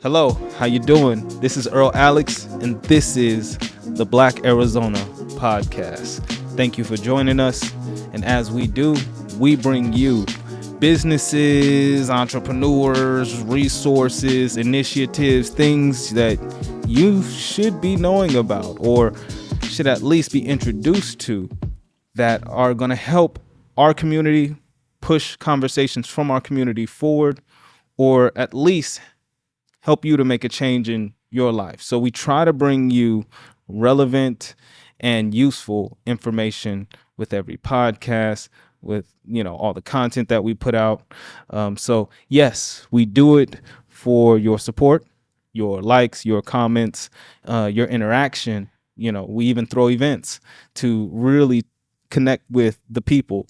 Hello, how you doing? This is Earl Alex, and this is the Black Arizona Podcast. Thank you for joining us, and as we do, we bring you businesses, entrepreneurs, resources, initiatives, things that you should be knowing about or should at least be introduced to that are going to help our community push conversations from our community forward, or at least help you to make a change in your life. So we try to bring you relevant and useful information with every podcast, with all the content that we put out. So yes, we do it for your support, your likes, your comments, your interaction. We even throw events to really connect with the people,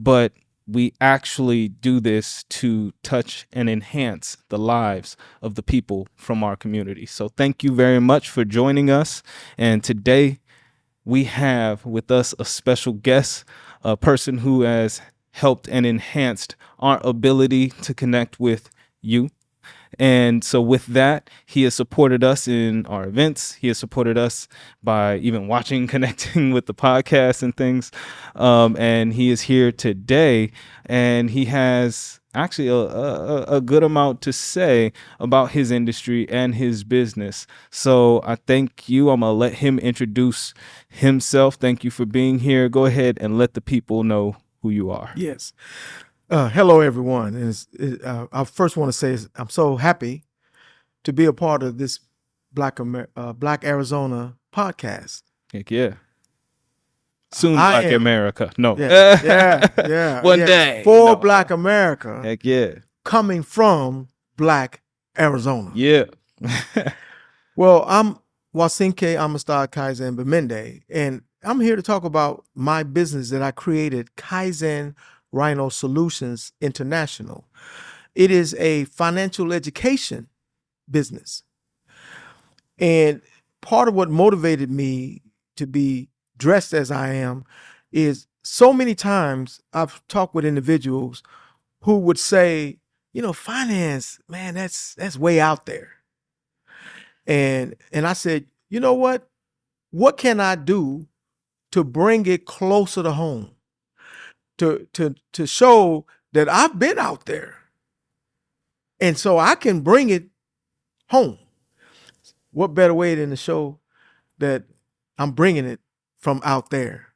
but we actually do this to touch and enhance the lives of the people from our community. So thank you very much for joining us. And today we have with us a special guest, a person who has helped and enhanced our ability to connect with you. And so with that, he has supported us in our events. He has supported us by even watching, connecting with the podcast and things. And he is here today, and he has actually a good amount to say about his industry and his business. So I thank you. I'm going to let him introduce himself. Thank you for being here. Go ahead and let the people know who you are. Yes. Hello, everyone. And I first want to say I'm so happy to be a part of this Black Arizona podcast. Heck yeah. Soon, Black America. No. Yeah. One day. For Black America. Heck yeah. Coming from Black Arizona. Yeah. Well, I'm Wacinque Kaizen BeMende, and I'm here to talk about my business that I created, KaizenRhino Solutions International. It is a financial education business. And part of what motivated me to be dressed as I am is so many times I've talked with individuals who would say, finance, man, that's way out there. And I said, you know what? What can I do to bring it closer to home? To show that I've been out there. And so I can bring it home. What better way than to show that I'm bringing it from out there,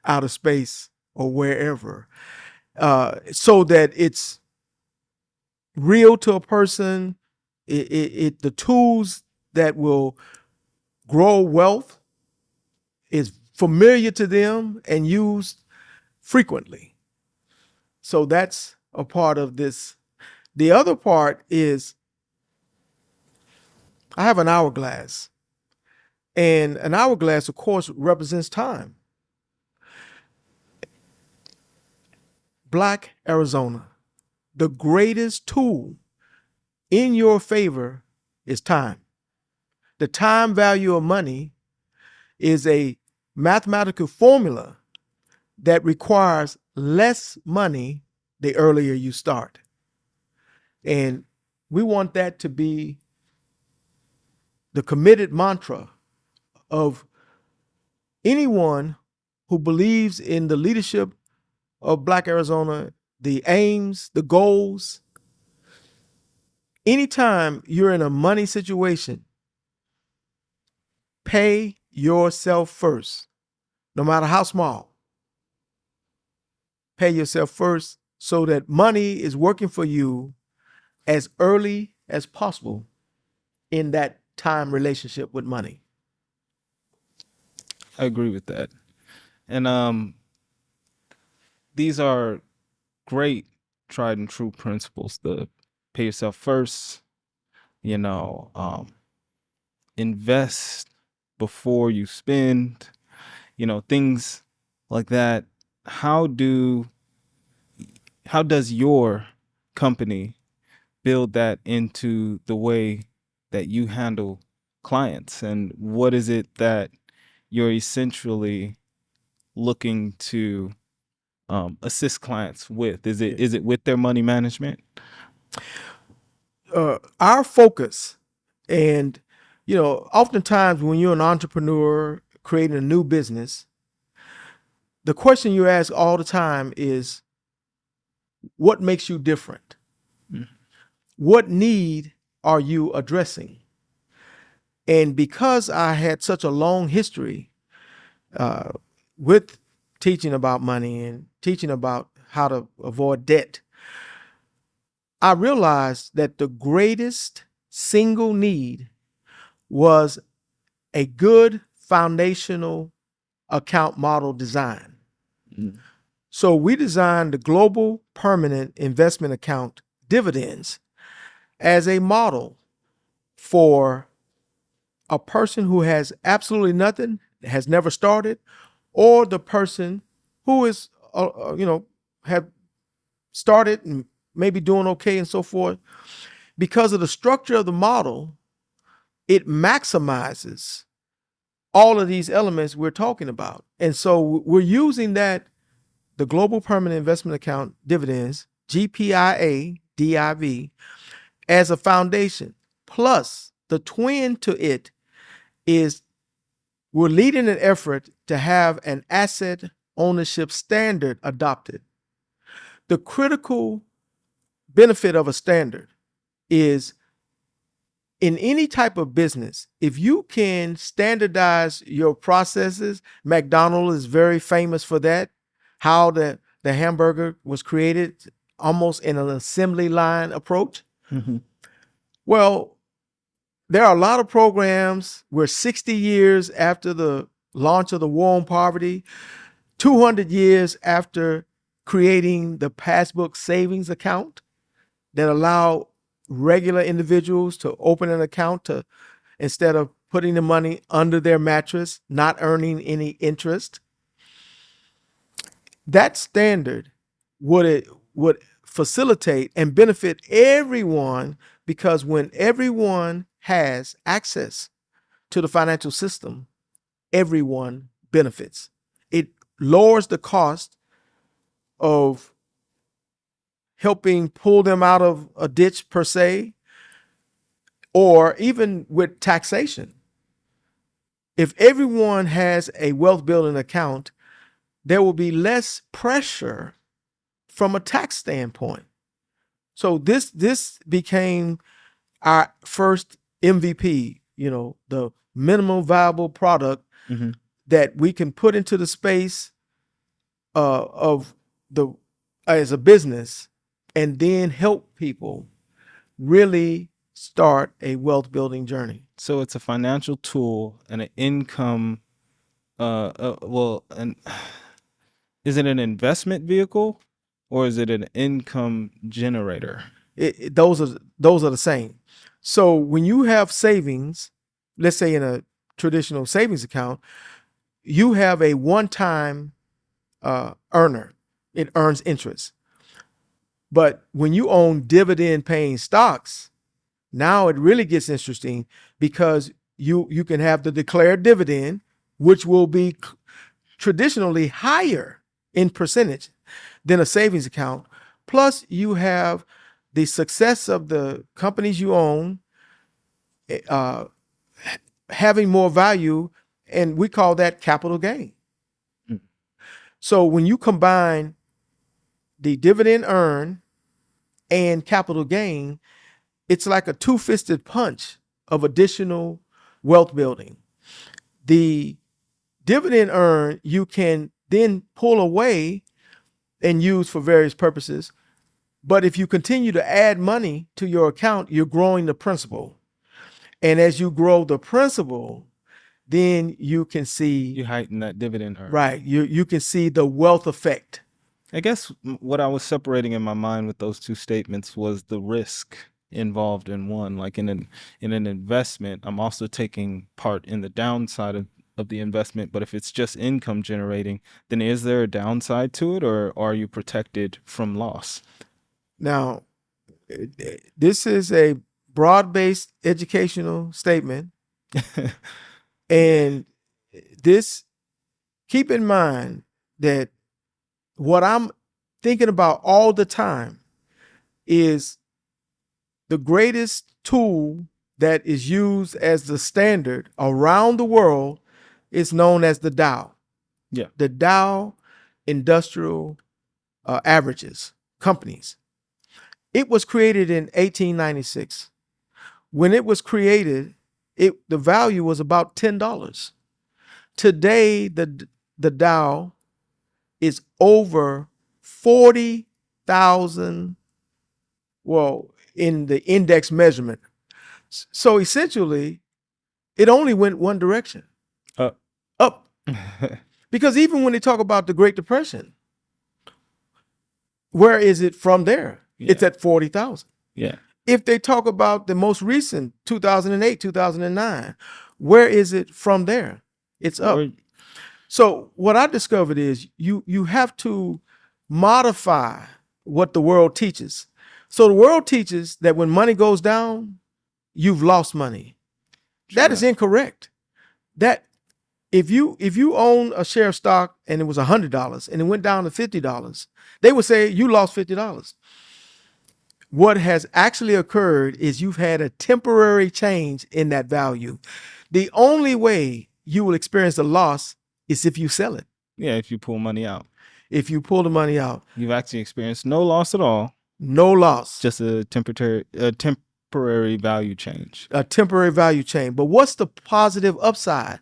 out of space or wherever, so that it's real to a person. The tools that will grow wealth is familiar to them and used frequently. So that's a part of this. The other part is I have an hourglass. And an hourglass, of course, represents time. Black Arizona, the greatest tool in your favor is time. The time value of money is a mathematical formula that requires less money the earlier you start. And we want that to be the committed mantra of anyone who believes in the leadership of Black Arizona, the aims, the goals. Anytime you're in a money situation, pay yourself first, no matter how small. Pay yourself first so that money is working for you as early as possible in that time relationship with money. I agree with that. And these are great tried and true principles. The pay yourself first, invest before you spend, things like that. How does your company build that into the way that you handle clients? And what is it that you're essentially looking to assist clients with? Is it with their money management? our focus, and oftentimes when you're an entrepreneur creating a new business, the question you ask all the time is, what makes you different? Mm. What need are you addressing? And because I had such a long history with teaching about money and teaching about how to avoid debt, I realized that the greatest single need was a good foundational account model design. Mm. So we designed the Global Permanent Investment Account dividends as a model for a person who has absolutely nothing, has never started, or the person who is, have started and maybe doing okay and so forth. Because of the structure of the model, it maximizes all of these elements we're talking about. And so we're using that, the Global Permanent Investment Account dividends, GPIA-DIV, as a foundation. Plus, the twin to it is we're leading an effort to have an asset ownership standard adopted. The critical benefit of a standard is, in any type of business, if you can standardize your processes, McDonald's is very famous for that, how the hamburger was created almost in an assembly line approach. Mhm. Well, there are a lot of programs where 60 years after the launch of the War on Poverty, 200 years after creating the passbook savings account that allow regular individuals to open an account to, instead of putting the money under their mattress, not earning any interest. That standard would facilitate and benefit everyone, because when everyone has access to the financial system, everyone benefits. It lowers the cost of helping pull them out of a ditch per se, or even with taxation. If everyone has a wealth building account, there will be less pressure from a tax standpoint. So this became our first MVP, the minimum viable product Mhm. that we can put into the space of the as a business, and then help people really start a wealth building journey. So it's a financial tool and an income. And is it an investment vehicle or is it an income generator? Those are the same. So when you have savings, let's say in a traditional savings account, you have a one-time earner. It earns interest. But when you own dividend-paying stocks, now it really gets interesting, because you can have the declared dividend, which will be traditionally higher in percentage than a savings account. Plus, you have the success of the companies you own uh, having more value, and we call that capital gain. Mm. So when you combine the dividend earned and capital gain, it's like a two-fisted punch of additional wealth building. The dividend earned you can then pull away and use for various purposes. But if you continue to add money to your account, you're growing the principal. And as you grow the principal, then you can see, You heighten that dividend earn. right, you can see the wealth effect. I guess what I was separating in my mind with those two statements was the risk involved in one. Like in an investment, I'm also taking part in the downside of the investment. But if it's just income generating, then is there a downside to it, or are you protected from loss? Now, this is a broad-based educational statement. And this, keep in mind that what I'm thinking about all the time is the greatest tool that is used as the standard around the world is known as the Dow. Yeah. The Dow Industrial Averages companies. It was created in 1896. When it was created, the value was about $10. Today, the Dow is over 40,000, well, in the index measurement. So essentially, it only went one direction. Up. Because even when they talk about the Great Depression, where is it from there? Yeah. It's at 40,000. Yeah. If they talk about the most recent 2008, 2009, where is it from there? It's up. So what I discovered is you have to modify what the world teaches. So the world teaches that when money goes down, you've lost money. That is incorrect. That if you own a share of stock and it was $100 and it went down to $50, they would say you lost $50. What has actually occurred is you've had a temporary change in that value. The only way you will experience a loss is if you sell it. Yeah, if you pull money out. If you pull the money out. You've actually experienced no loss at all. No loss. Just a temporary value change. A temporary value change. But what's the positive upside?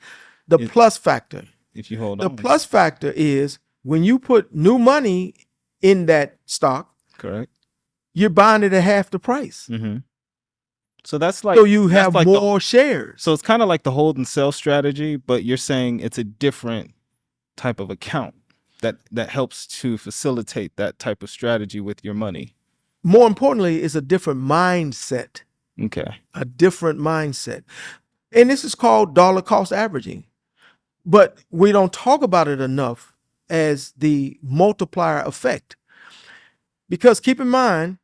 The plus factor. If you hold on. The plus factor is when you put new money in that stock. Correct. You're buying it at half the price. Mm-hmm. So that's like, so you have like more shares. So it's kind of like the hold and sell strategy, but you're saying it's a different type of account that helps to facilitate that type of strategy with your money. More importantly, it's a different mindset. Okay. A different mindset. And this is called dollar cost averaging. But we don't talk about it enough as the multiplier effect. Because keep in mind,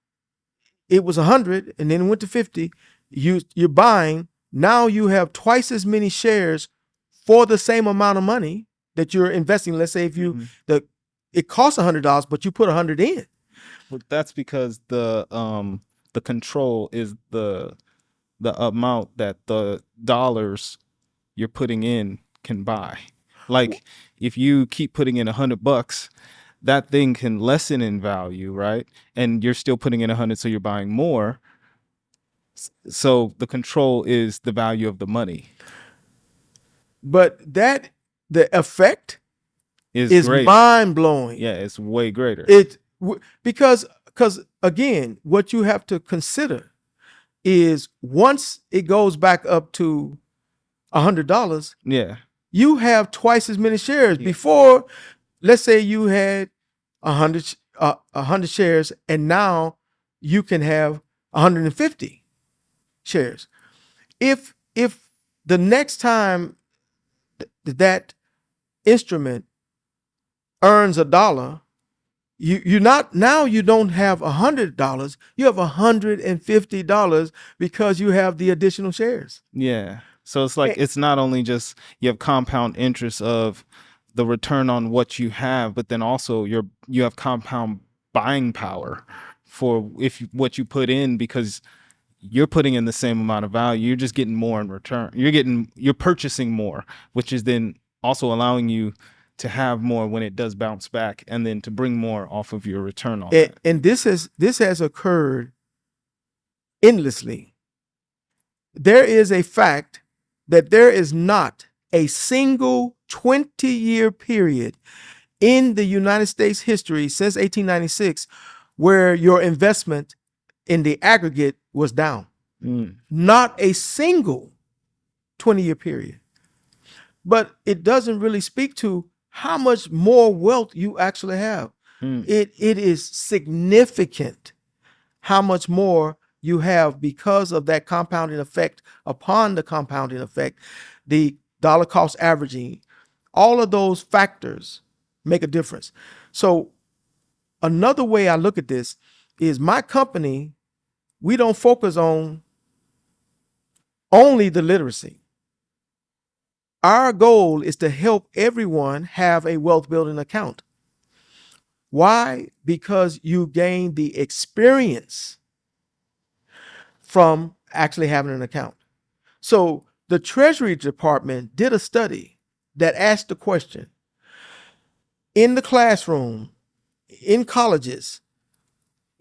it was 100 and then it went to 50. You're buying. Now you have twice as many shares for the same amount of money that you're investing. Let's say if you it costs $100, but you put 100 in. Well, that's because the control is the amount that the dollars you're putting in can buy. Like if you keep putting in $100, that thing can lessen in value, right? And you're still putting in 100, so you're buying more. So the control is the value of the money. But the effect is mind blowing. Yeah, it's way greater. Because again, what you have to consider is once it goes back up to $100, you have twice as many shares. Before, let's say you had 100 shares, and now you can have 150 shares. If the next time that instrument earns $1, you don't have $100, you have $150 because you have the additional shares. Yeah. So it's like, it's not only just you have compound interest of the return on what you have, but then also you have compound buying power for what you put in, because you're putting in the same amount of value. You're just getting more in return. You're purchasing more, which is then also allowing you to have more when it does bounce back, and then to bring more off of your return on that. And this has occurred endlessly. There is a fact that there is not a single 20-year period in the United States history since 1896 where your investment in the aggregate was down. Not a single 20-year period. But it doesn't really speak to how much more wealth you actually have. It is significant how much more you have because of that compounding effect upon the compounding effect, the dollar cost averaging. All of those factors make a difference. So another way I look at this is my company, we don't focus on only the literacy. Our goal is to help everyone have a wealth building account. Why? Because you gain the experience from actually having an account. So the Treasury Department did a study that asked the question, in the classroom, in colleges,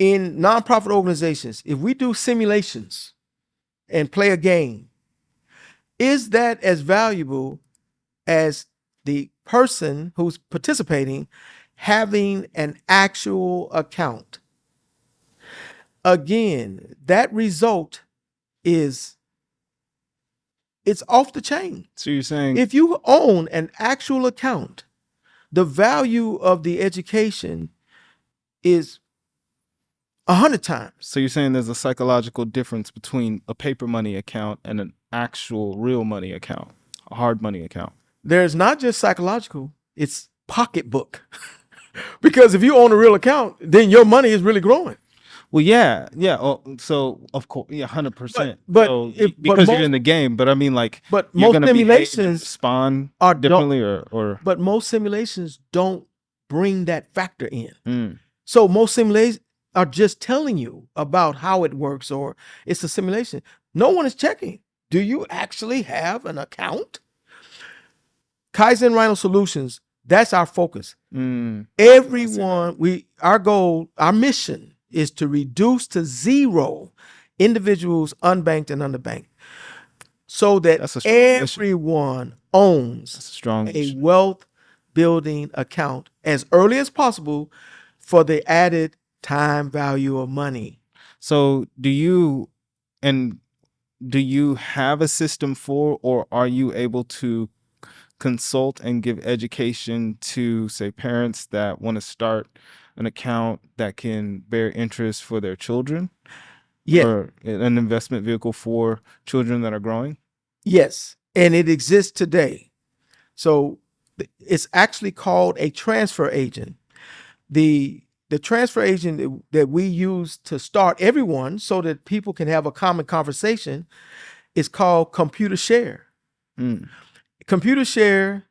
in nonprofit organizations, if we do simulations and play a game, is that as valuable as the person who's participating having an actual account? Again, that result it's off the chain. So you're saying If you own an actual account, the value of the education is 100 times. So you're saying there's a psychological difference between a paper money account and an actual real money account, a hard money account. There's not just psychological, it's pocketbook. Because if you own a real account, then your money is really growing. Well, yeah. Oh, so of course, yeah, 100%. But so, if- but because most- you're in the game, but I mean, like, But you're most gonna behave and simulations spawn are differently, or But most simulations don't bring that factor in. Mm. So most simulations are just telling you about how it works, or it's a simulation. No one is checking. Do you actually have an account? KaizenRhino Solutions, that's our focus. Everyone, our goal, our mission is to reduce to zero individuals unbanked and underbanked, so that That's a strong mission. everyone owns That's a strong a mission. wealth building account as early as possible for the added time value of money. So do you have a system for, or are you able to consult and give education to, say, parents that want to start an account that can bear interest for their children? Yeah. Or an investment vehicle for children that are growing? Yes, and it exists today. So it's actually called a transfer agent. The transfer agent that we use to start everyone so that people can have a common conversation is called Computer Share. Mm. Computer Share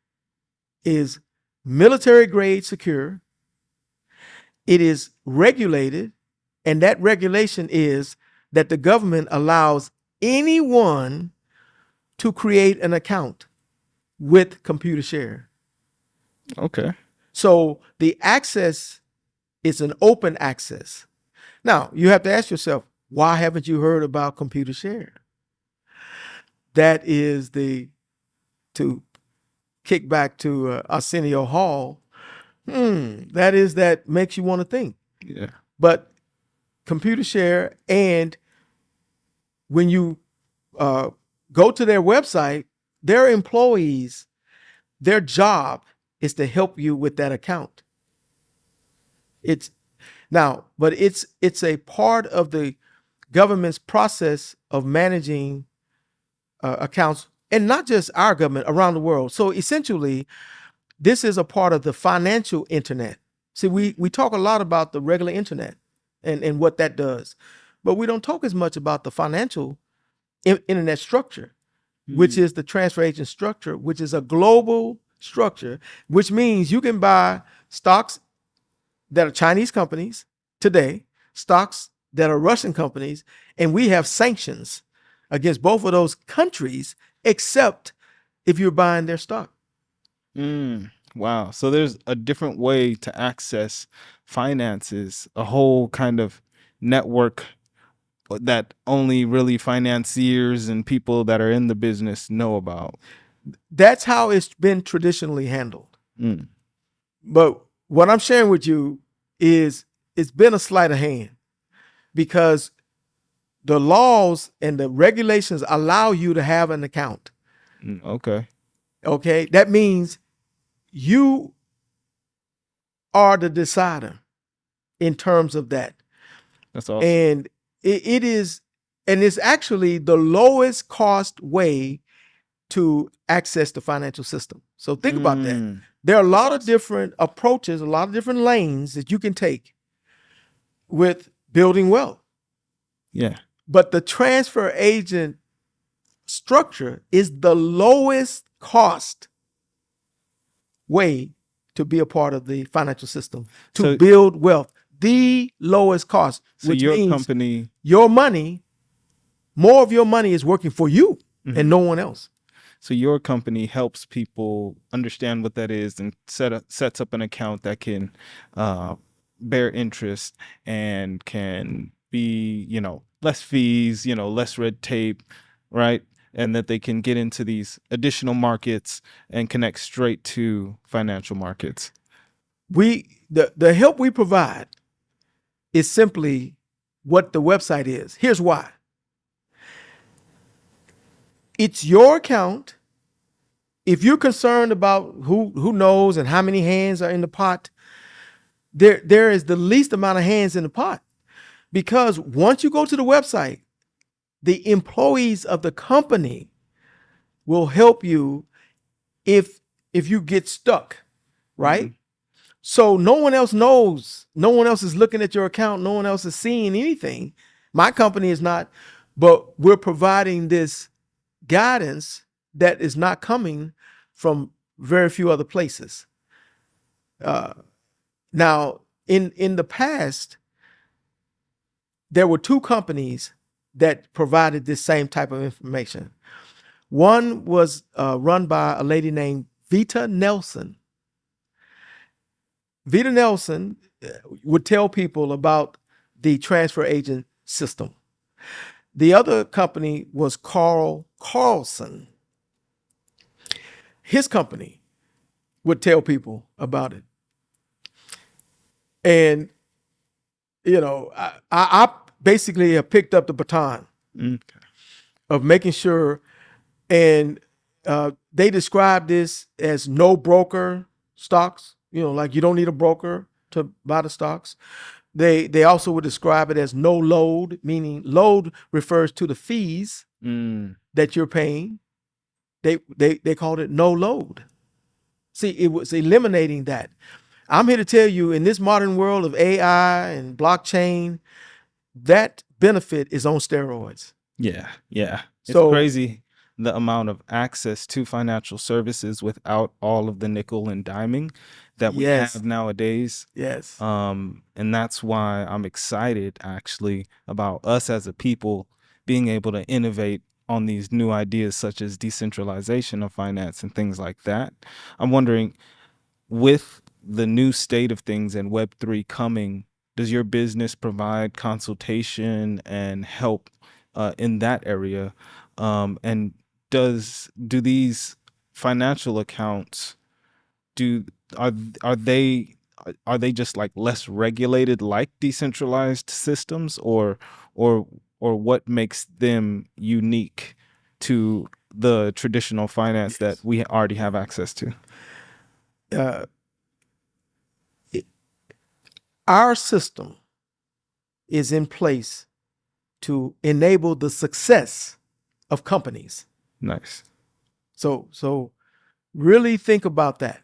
is military grade secure. It is regulated, and that regulation is that the government allows anyone to create an account with Computer Share. Okay. So the access is an open access. Now, you have to ask yourself, why haven't you heard about Computer Share? That is to kick back to Arsenio Hall, that makes you want to think. Yeah. But Computer Share, and when you go to their website, their employees, their job is to help you with that account. It's a part of the government's process of managing accounts, and not just our government, around the world. So essentially, this is a part of the financial internet. See, we talk a lot about the regular internet and what that does, but we don't talk as much about the financial internet structure, which is the transfer agent structure, which is a global structure, which means you can buy stocks that are Chinese companies today, stocks that are Russian companies, and we have sanctions against both of those countries, except if you're buying their stock. Wow. So there's a different way to access finances, a whole kind of network that only really financiers and people that are in the business know about. That's how it's been traditionally handled. But what I'm sharing with you is it's been a sleight of hand, because the laws and the regulations allow you to have an account. Okay. Okay. That means you are the decider in terms of that. That's awesome. And it's actually the lowest cost way to access the financial system. So think about that. There are a lot of different approaches, a lot of different lanes that you can take with building wealth. Yeah. But the transfer agent structure is the lowest cost way to be a part of the financial system, to build wealth. The lowest cost, So which your means company, your money more of your money is working for you and no one else. So your company helps people understand what that is and sets up an account that can bear interest and can be, less fees, less red tape, right? And that they can get into these additional markets and connect straight to financial markets. The help we provide is simply what the website is. Here's why. It's your account. If you're concerned about who knows and how many hands are in the pot, there is the least amount of hands in the pot. Because once you go to the website, the employees of the company will help you if you get stuck, right? So no one else knows. No one else is looking at your account. No one else is seeing anything. My company is not, but we're providing this guidance that is not coming from very few other places. Now, in the past, there were two companies that provided this same type of information. One was run by a lady named Vita Nelson. Vita Nelson would tell people about the transfer agent system. The other company was Carl Carlson. His company would tell people about it. And, I basically have picked up the baton of making sure, and they describe this as no broker stocks, like you don't need a broker to buy the stocks. They also would describe it as no load, meaning load refers to the fees that you're paying. They called it no load. See, it was eliminating that. I'm here to tell you, in this modern world of AI and blockchain, that benefit is on steroids. Yeah. It's crazy the amount of access to financial services without all of the nickel and diming that we have nowadays. Yes. And that's why I'm excited actually about us as a people being able to innovate on these new ideas such as decentralization of finance and things like that. I'm wondering, with the new state of things and Web3 coming, does your business provide consultation and help in that area? And do these financial accounts are they just like less regulated like decentralized systems, or what makes them unique to the traditional finance that we already have access to? Our system is in place to enable the success of companies. Nice. So really think about that.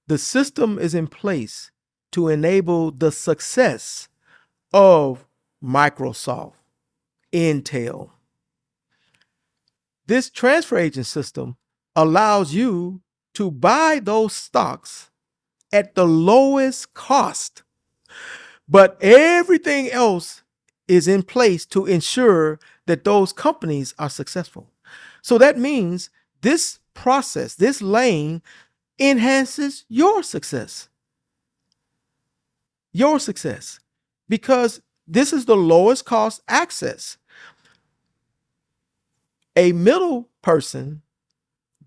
The system is in place to enable the success of Microsoft, Intl. This transfer agent system allows you to buy those stocks at the lowest cost. But everything else is in place to ensure that those companies are successful. So that means this process, this lane, enhances your success. Your success. Because this is the lowest cost access. A middle person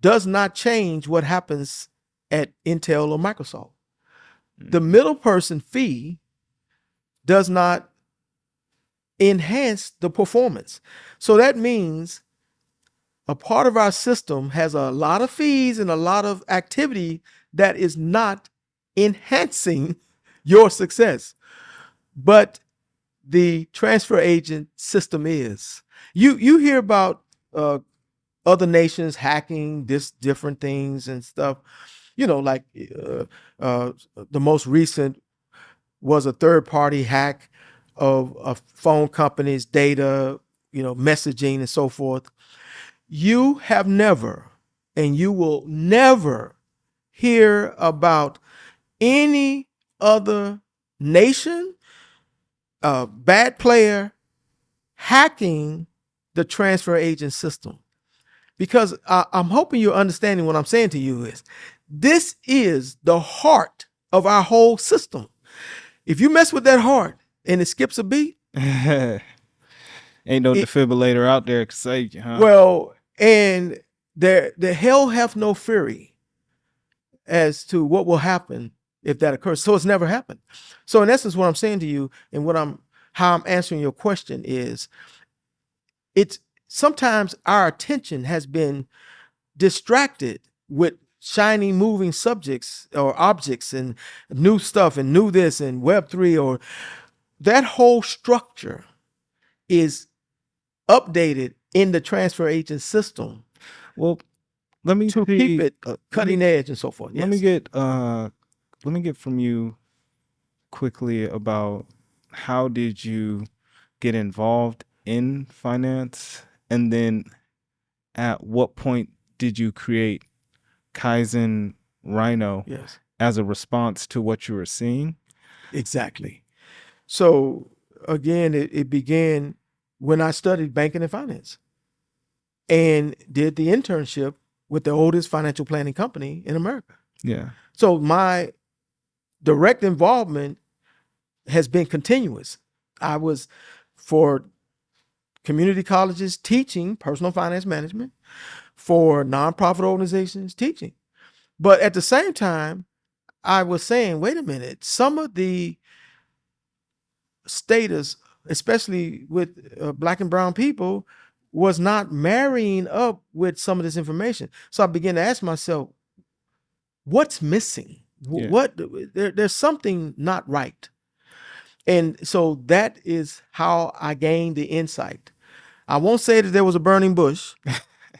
does not change what happens at Intel or Microsoft. The middle person fee does not enhance the performance. So that means a part of our system has a lot of fees and a lot of activity that is not enhancing your success. But the transfer agent system is. You hear about other nations hacking different things and stuff. Like the most recent was a third-party hack of a phone company's data, messaging and so forth. You have never, and you will never hear about any other nation, bad player, hacking the transfer agent system, because I'm hoping you're understanding what I'm saying to you is this is the heart of our whole system. If you mess with that heart and it skips a beat, ain't no defibrillator out there to save you, huh? Well, and the hell have no fury as to what will happen if that occurs. So it's never happened. So in essence, what I'm saying to you and how I'm answering your question is, it's sometimes our attention has been distracted with shiny moving subjects or objects and new stuff and new this and Web3, or that whole structure is updated in the transfer agent system. Well, let me to keep it cutting edge and so forth. Let me get from you quickly about how did you get involved in finance, and then at what point did you create KaizenRhino as a response to what you were seeing? Exactly. So again, it began when I studied banking and finance and did the internship with the oldest financial planning company in America. Yeah. So my direct involvement has been continuous. I was for community colleges teaching personal finance management, for nonprofit organizations teaching. But at the same time, I was saying, wait a minute, some of the status, especially with Black and brown people, was not marrying up with some of this information. So I began to ask myself, what's missing? Yeah. There's something not right. And so that is how I gained the insight. I won't say that there was a burning bush.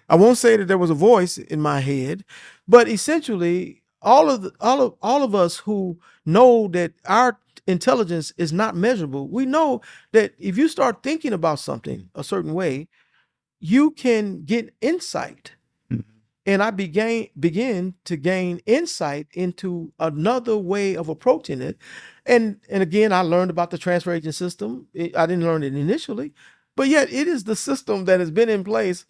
I won't say that there was a voice in my head, but essentially all of us who know that our intelligence is not measurable, we know that if you start thinking about something a certain way, you can get insight. Mm-hmm. And I begin to gain insight into another way of approaching it. And again, I learned about the transfer agent system. I didn't learn it initially, but yet it is the system that has been in place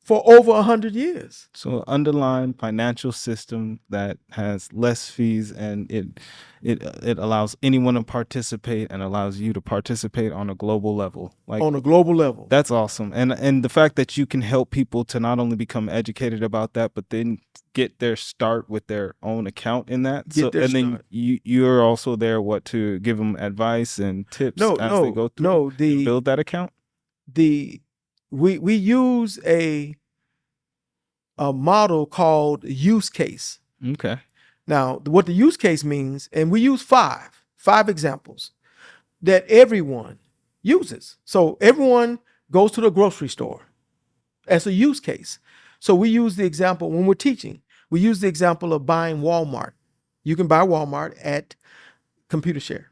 for over 100 years. So underlying financial system that has less fees, and it allows anyone to participate and allows you to participate on a global level. Like on a global level. That's awesome. And the fact that you can help people to not only become educated about that, but then get their start with their own account in that. Then you're also there to give them advice and tips as they go through to build that account. We use a model called use case. Okay. Now, what the use case means, and we use five examples that everyone uses. So everyone goes to the grocery store as a use case. So we use the example when we're teaching. We use the example of buying Walmart. You can buy Walmart at ComputerShare,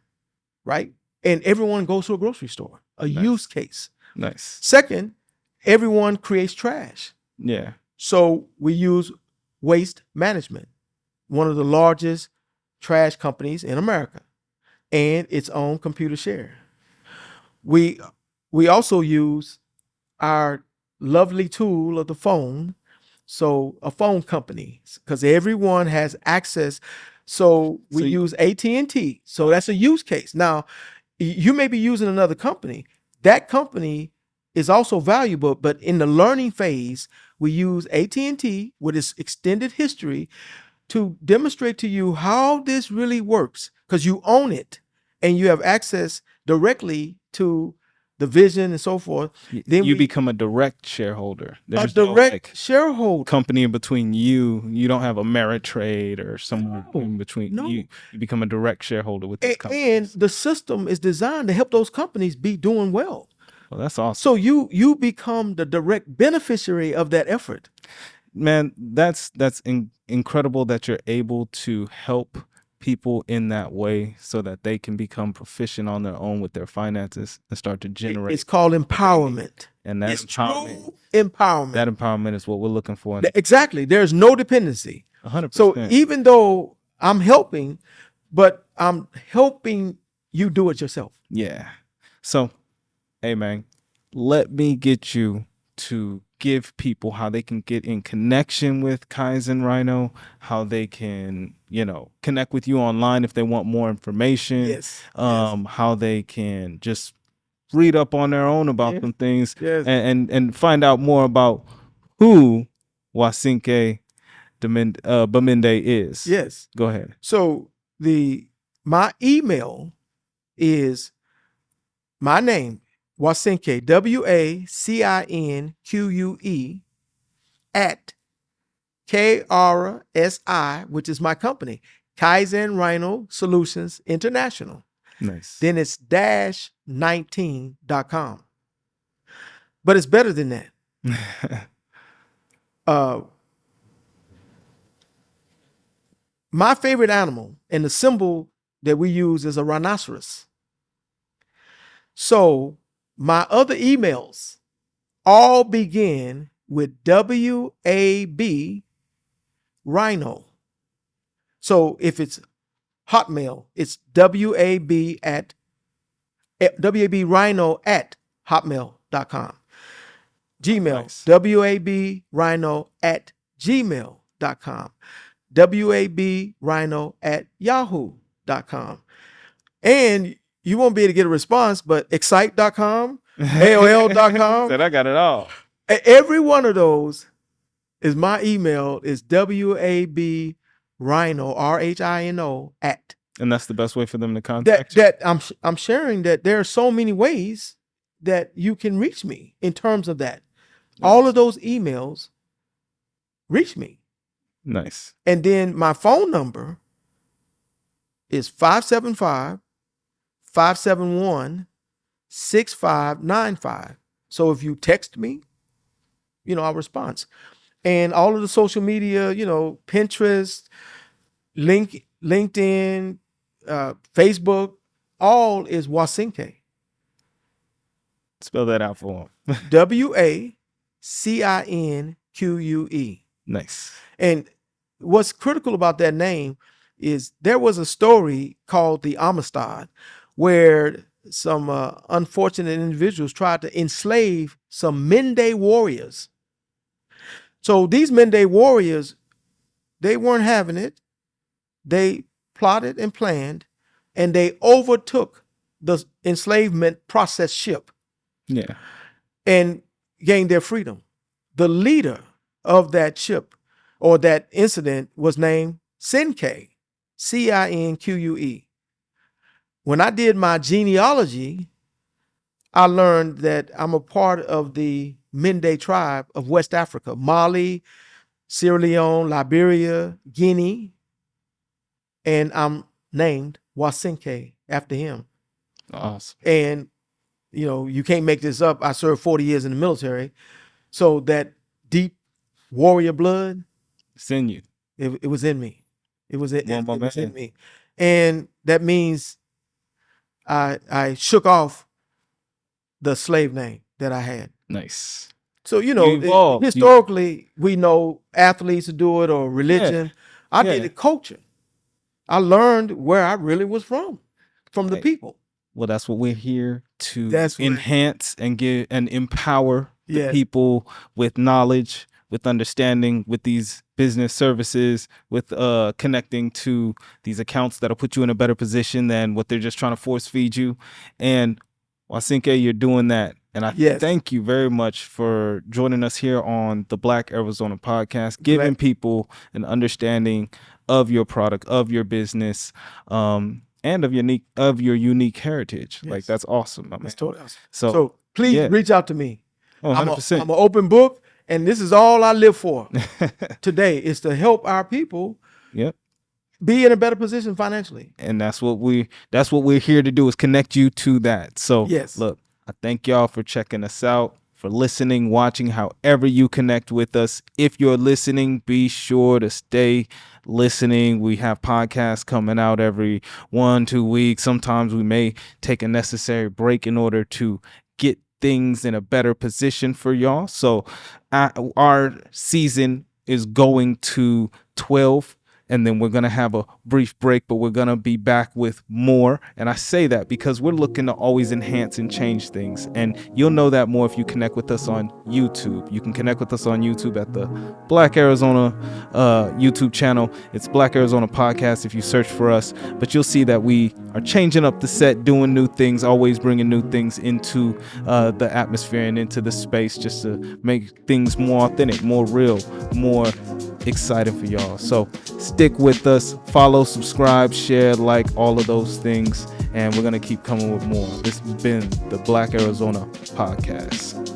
right? And everyone goes to a grocery store, use case. Nice. Second, everyone creates trash. Yeah. So we use Waste Management, one of the largest trash companies in America, and its own ComputerShare. We also use our lovely tool of the phone, so a phone company, because everyone has access. So we use AT&T. So that's a use case. Now, you may be using another company. That company is also valuable, but in the learning phase, we use AT&T with its extended history to demonstrate to you how this really works, because you own it and you have access directly to the vision and so forth. Then you become a direct shareholder. There's a direct shareholder company in between you. You don't have Ameritrade or someone in between. No. You become a direct shareholder with this company. And the system is designed to help those companies be doing well. Well, that's awesome. So you become the direct beneficiary of that effort. Man, that's incredible that you're able to help people in that way so that they can become proficient on their own with their finances and start to generate. It's called empowerment. And that's empowerment. True empowerment. That empowerment is what we're looking for. Exactly. There's no dependency. 100%. So even though I'm helping, but I'm helping you do it yourself. Yeah. So, hey man, let me get you to give people how they can get in connection with KaizenRhino, how they can, connect with you online if they want more information. Yes. How they can just read up on their own about some things Yes. and find out more about who Wacinque BeMende is. Yes. Go ahead. So my email is my name, Wacinque, WACINQUE at KRSI, which is my company, KaizenRhino Solutions International. Nice. Then it's -19.com. But it's better than that. My favorite animal and the symbol that we use is a rhinoceros. So my other emails all begin with WAB Rhino. So if it's Hotmail, it's WAB Rhino at hotmail.com. Gmail, Nice. WAB Rhino at gmail.com. WAB Rhino at yahoo.com. And you won't be able to get a response, but excite.com, AOL.com. Said I got it all. Every one of those is my email is WAB Rhino, RHINO at. And that's the best way for them to contact you? That I'm sharing that there are so many ways that you can reach me in terms of that. Nice. All of those emails reach me. Nice. And then my phone number is 575-571-6595. So if you text me, I'll respond. And all of the social media, Pinterest, LinkedIn, Facebook, all is Wacinque. Spell that out for him. WACINQUE. Nice. And what's critical about that name is there was a story called the Amistad where some unfortunate individuals tried to enslave some Mende warriors. So these Mende warriors, they weren't having it. They plotted and planned, and they overtook the enslavement process ship. Yeah. And gained their freedom. The leader of that ship or that incident was named Cinque, CINQUE. When I did my genealogy, I learned that I'm a part of the Mende tribe of West Africa, Mali, Sierra Leone, Liberia, Guinea, and I'm named Wacinque after him. Awesome. And you can't make this up. I served 40 years in the military. So that deep warrior blood, it's in you. It was in me. It was in me. And that means I shook off the slave name that I had. Nice. So, historically, we know athletes do it or religion. Yeah. I did it culture. I learned where I really was from the people. Well, that's what we're here to enhance and give and empower the people with knowledge, with understanding, with these business services, with connecting to these accounts that'll put you in a better position than what they're just trying to force feed you. And Wacinque, you're doing that. And I thank you very much for joining us here on the Black Arizona podcast, giving people an understanding of your product, of your business, and of your unique heritage. Yes. Like, that's awesome. That's totally awesome. So please reach out to me. Oh, 100%. I'm an open book, and this is all I live for today is to help our people be in a better position financially. And that's what we're here to do, is connect you to that. So look, I thank y'all for checking us out, for listening, watching, however you connect with us. If you're listening, be sure to stay listening. We have podcasts coming out every 1-2 weeks. Sometimes we may take a necessary break in order to get things in a better position for y'all. So our season is going to 12 and then we're going to have a brief break, but we're going to be back with more. And I say that because we're looking to always enhance and change things. And you'll know that more if you connect with us on YouTube. You can connect with us on YouTube at the Black Arizona YouTube channel. It's Black Arizona Podcast if you search for us. But you'll see that we are changing up the set, doing new things, always bringing new things into the atmosphere and into the space, just to make things more authentic, more real, more exciting for y'all. So stick with us, follow, subscribe, share, like, all of those things, and we're gonna keep coming with more. This has been the Black Arizona Podcast.